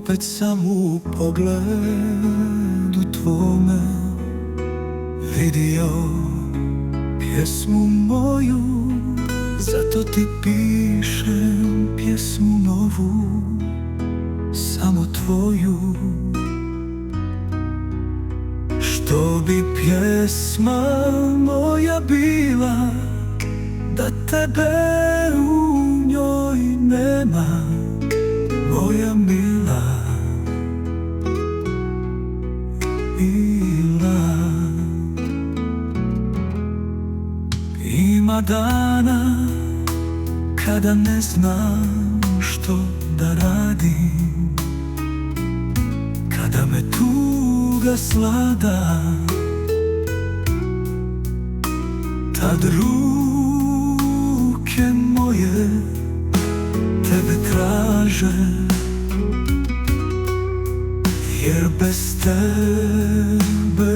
opet sam u pogledu tvome vidio pjesmu moju, zato ti pišem pjesmu novu, samo tvoju. Što bi pjesma moja bila da tebe u njoj nema, moja mila, mila. Ima dana kada ne znam što da radim, kada me tuga slada, tad ruke moje tebe traže, jer bez tebe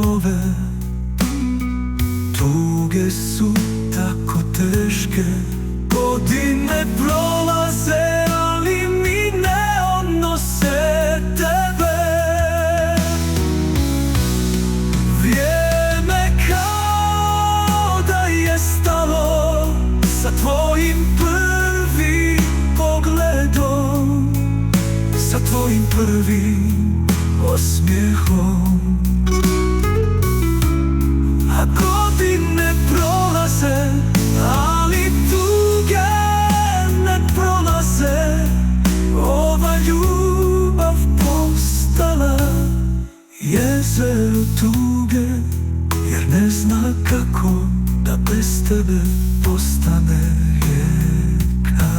ove tuge su tako teške. Godine prolaze, ali mi ne odnose tebe. Vrijeme kao da je stalo sa tvojim prvim pogledom, sa tvojim prvim osmijehom. A godine prolaze, ali tuge ne prolaze. Ova ljubav postala jezero tuge, jer ne zna kako da bez tebe postane rijeka.